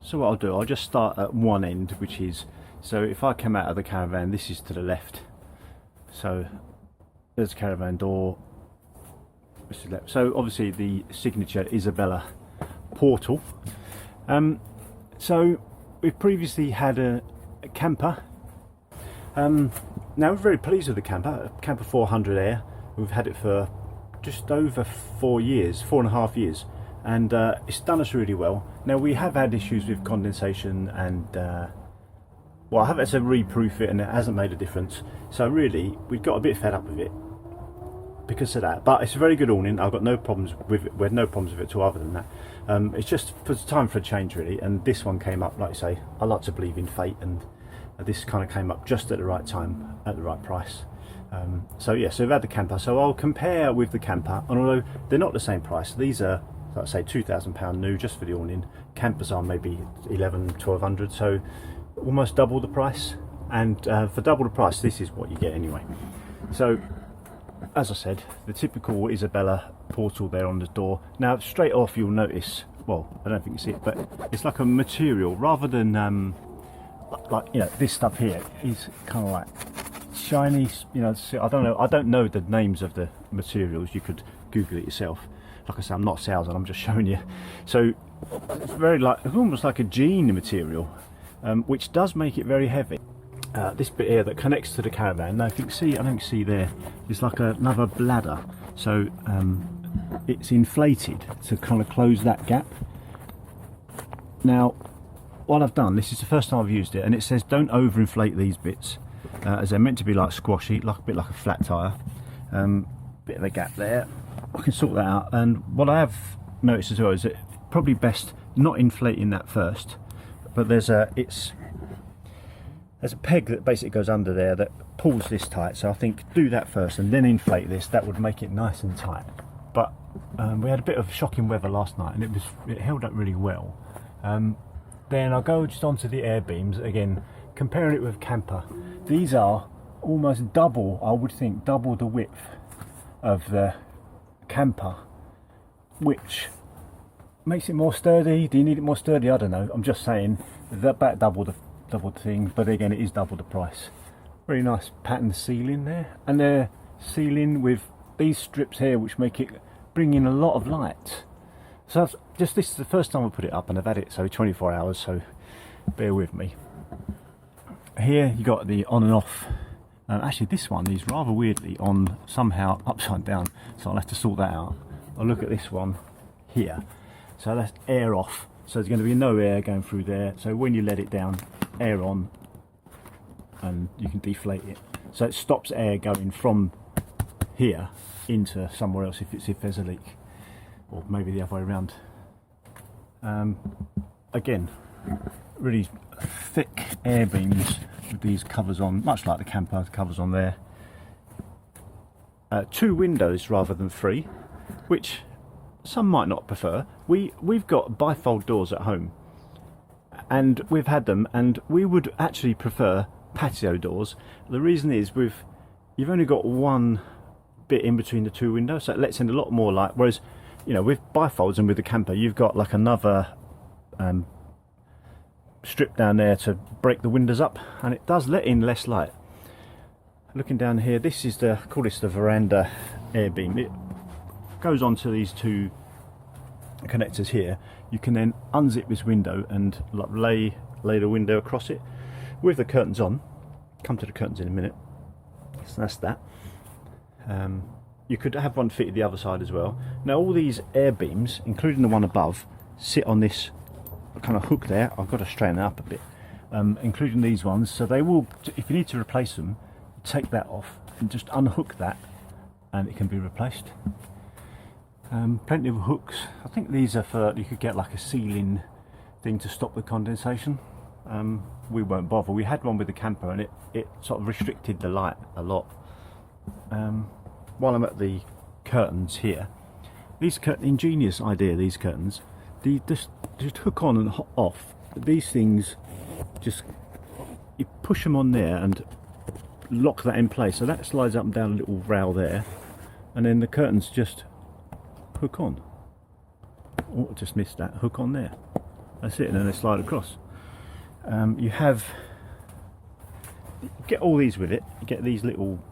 So what I'll do, I'll just start at one end, which is, so if I come out of the Caravan, this is to the left. So there's a Caravan door. This is left. So obviously the signature Isabella portal. So we've previously had a camper. Now we're very pleased with the camper, Kampa 400 Air. We've had it for just over 4 years, 4.5 years, and it's done us really well. Now we have had issues with condensation and well, I have had to reproof it and it hasn't made a difference. So really, we got a bit fed up with it because of that. But it's a very good awning. I've got no problems with it. We had no problems with it at all other than that. It's just time for a change really. And this one came up, like I say, I like to believe in fate, and this kind of came up just at the right time, at the right price. So yeah, so we've had the camper. So I'll compare with the camper, and although they're not the same price, these are, like I say, £2,000 new just for the awning. Campers are maybe 1,100–1,200, so almost double the price. And for double the price, this is what you get anyway. So as I said, the typical Isabella portal there on the door. Now straight off you'll notice, well, I don't think you see it, but it's like a material rather than like, you know, this stuff here is kind of like shiny, you know. I don't know the names of the materials. You could Google it yourself. Like I said, I'm not a salesman, I'm just showing you. So it's very like, it's almost like a jean material, which does make it very heavy. This bit here that connects to the Caravan, now if you can see, I don't see there, it's like another bladder. So it's inflated to kind of close that gap. Now what I've done, this is the first time I've used it, and it says don't overinflate these bits, as they're meant to be like squashy, like a bit like a flat tire. Bit of a gap there. I can sort that out. And what I have noticed as well is that probably best not inflating that first, but there's a peg that basically goes under there that pulls this tight. So I think do that first and then inflate this. That would make it nice and tight. But we had a bit of shocking weather last night, and it held up really well. Then I'll go just onto the air beams again, comparing it with camper. These are almost double, I would think, double the width of the camper, which makes it more sturdy. Do you need it more sturdy? I don't know. I'm just saying that about double the thing, but again, it is double the price. Very nice pattern ceiling there, and the ceiling with these strips here, which make it bring in a lot of light. So this is the first time I put it up, and I've had it so 24 hours, so bear with me. Here you got the on and off. Actually this one is rather weirdly on somehow upside down, so I'll have to sort that out. I'll look at this one here. So that's air off, so there's going to be no air going through there. So when you let it down, air on, and you can deflate it. So it stops air going from here into somewhere else if there's a leak, or maybe the other way around. Again, really thick air beams with these covers on, much like the camper covers on there. 2 windows rather than 3, which some might not prefer. We've got bifold doors at home, and we've had them, and we would actually prefer patio doors. The reason is you've only got one bit in between the 2 windows, so it lets in a lot more light, whereas, you know, with bifolds and with the camper you've got like another strip down there to break the windows up, and it does let in less light. Looking down here, this is call this the veranda air beam. It goes onto these 2 connectors here. You can then unzip this window and like lay the window across it with the curtains on. Come to the curtains in a minute. So that's that. You could have one fitted the other side as well. Now all these air beams, including the one above, sit on this kind of hook there. I've got to straighten it up a bit, including these ones. So they will, if you need to replace them, take that off and just unhook that, and it can be replaced. Plenty of hooks. I think these are for, you could get like a ceiling thing to stop the condensation. We won't bother. We had one with the camper, and it sort of restricted the light a lot. While I'm at the curtains here, these ingenious idea, these curtains, just hook on and off. These things, just you push them on there and lock that in place, so that slides up and down a little rail there, and then the curtains just hook on. Oh, I just missed that. Hook on there. That's it, and then they slide across. You get all these with it. You get these little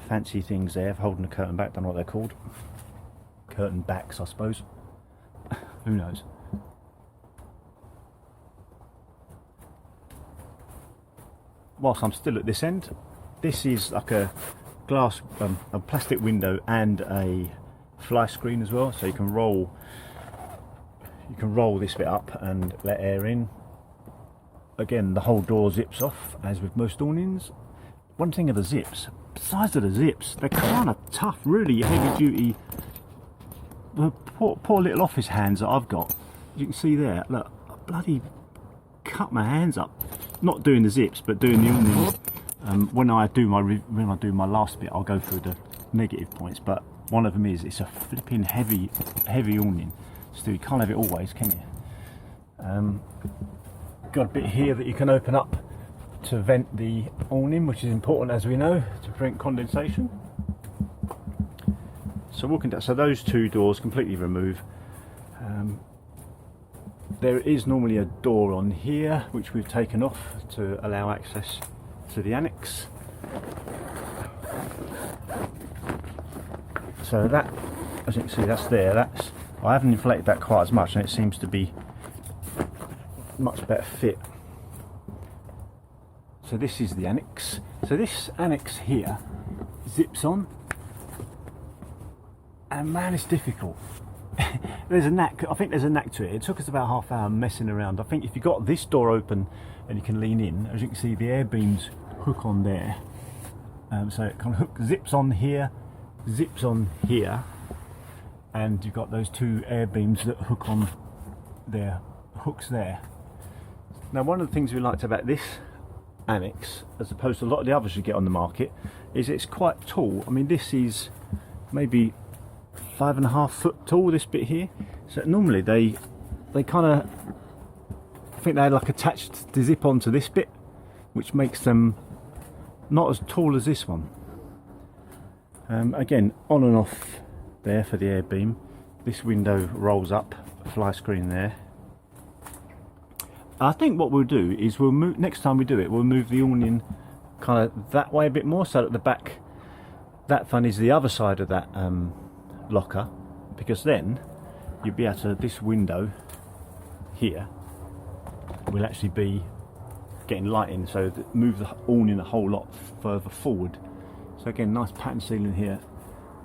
fancy things there for holding the curtain back. Don't know what they're called. Curtain backs, I suppose. Who knows? Whilst I'm still at this end, this is like a glass, a plastic window and a fly screen as well. So you can roll this bit up and let air in. Again, the whole door zips off, as with most awnings. One thing of the zips, besides of the zips, they're kind of tough, really heavy duty. The poor little office hands that I've got, you can see there, look, I bloody cut my hands up. Not doing the zips, but doing the awning. When I do my last bit, I'll go through the negative points, but one of them is it's a flipping heavy awning. So you can't have it always, can you? Got a bit here that you can open up to vent the awning, which is important, as we know, to prevent condensation. So walking down, so those two doors completely remove. There is normally a door on here which we've taken off to allow access to the annex. So that, as you can see, that's there. I haven't inflated that quite as much, and it seems to be much better fit. So this is the annex. So this annex here zips on, and man, it's difficult. There's a knack. I think there's a knack to it. It took us about half an hour messing around. I think if you got this door open and you can lean in, as you can see, the air beams hook on there. So it kind of zips on here, zips on here, and you've got those two air beams that hook on there, hooks there. Now, one of the things we liked about this annex, as opposed to a lot of the others you get on the market, is it's quite tall. I mean, this is maybe 5.5 foot tall, this bit here. So normally they kind of, I think they're like attached to zip onto this bit, which makes them not as tall as this one. Again, on and off there for the air beam. This window rolls up, fly screen there. I think what we'll do is we'll move, next time we do it, we'll move the awning kind of that way a bit more, so that the back, that fan is the other side of that locker, because then you'll be able to, this window here will actually be getting light in, so that move the awning a whole lot further forward. So again, nice pattern ceiling here.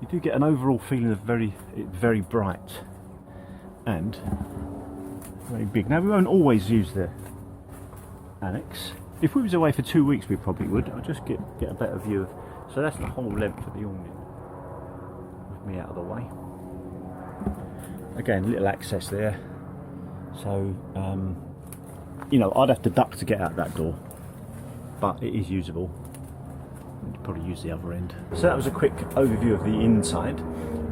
You do get an overall feeling of very bright and very big. Now, we won't always use the annex. If we was away for 2 weeks, we probably would. I'll just get a better view of. So that's the whole length of the awning. With me out of the way. Again, little access there. So, you know, I'd have to duck to get out that door, but it is usable. I'd probably use the other end. So that was a quick overview of the inside.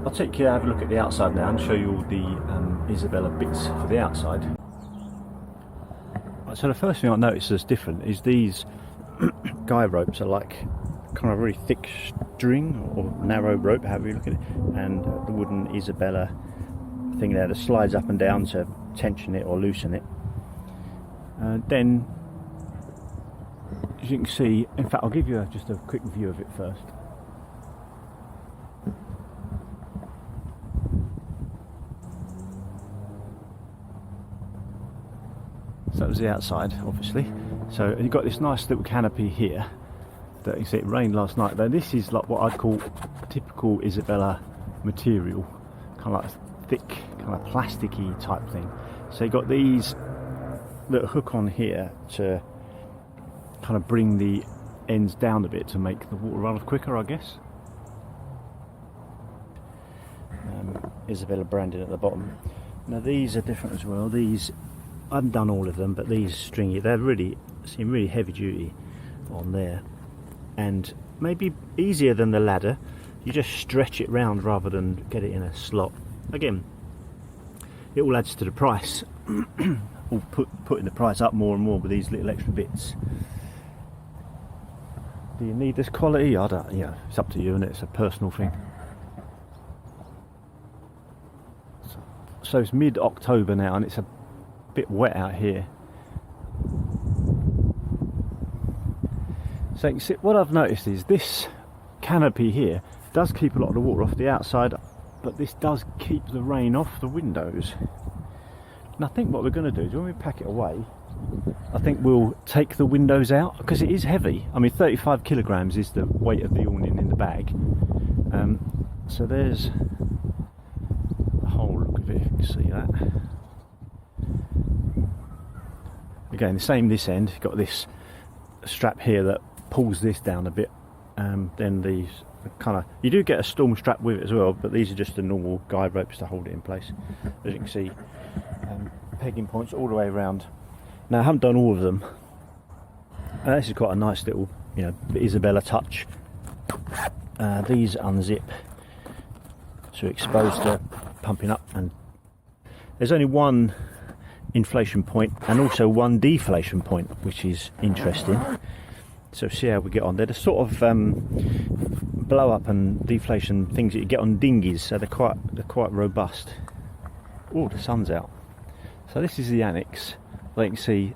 I'll take you to have a look at the outside now and show you all the Isabella bits for the outside. So the first thing I noticed that's different is these guy ropes are like kind of very thick string or narrow rope, however you look at it, and the wooden Isabella thing there that slides up and down to tension it or loosen it. Then, as you can see, in fact, I'll give you just a quick view of it first. So that was the outside, obviously. So you've got this nice little canopy here that you see, it rained last night. Though this is like what I'd call typical Isabella material, kind of like thick, kind of plasticky type thing. So you've got these that hook on here to kind of bring the ends down a bit to make the water run off quicker, I guess. Isabella branded at the bottom. Now these are different as well. These, I haven't done all of them, but these stringy, they're really, seem really heavy duty on there, and maybe easier than the ladder. You just stretch it round rather than get it in a slot. Again, it all adds to the price. All putting the price up more and more with these little extra bits. Do you need this quality? I don't, you know, it's up to you, and it's a personal thing. So it's mid-October now, and it's bit wet out here. So you can see, what I've noticed is this canopy here does keep a lot of the water off the outside, but this does keep the rain off the windows. And I think what we're going to do is when we pack it away, I think we'll take the windows out, because it is heavy. I mean, 35 kilograms is the weight of the awning in the bag. So there's the whole look of it, if you can see that. Again, the same this end, you've got this strap here that pulls this down a bit. Then these kind of, you do get a storm strap with it as well, but these are just the normal guide ropes to hold it in place. As you can see, pegging points all the way around. Now I haven't done all of them. This is quite a nice little, you know, Isabella touch. These unzip to expose the pumping up, and there's only one inflation point and also one deflation point, which is interesting. So see how we get on. They're the sort of blow up and deflation things that you get on dinghies, so they're quite robust. Oh, the sun's out. So this is the annex. Like you can see,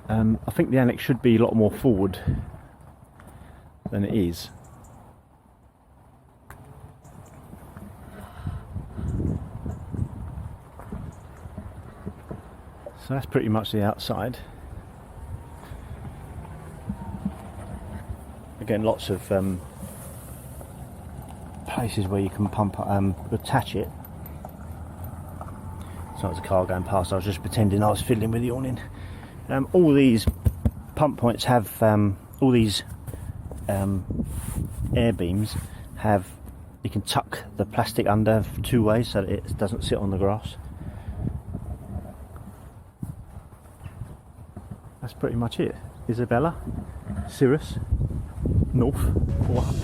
I think the annex should be a lot more forward than it is. So that's pretty much the outside. Again, lots of places where you can pump, attach it. So there's a car going past, I was just pretending I was fiddling with the awning. All these pump points have, all these air beams have, you can tuck the plastic under two ways so that it doesn't sit on the grass. That's pretty much it. Isabella, Cirrus, north, or up.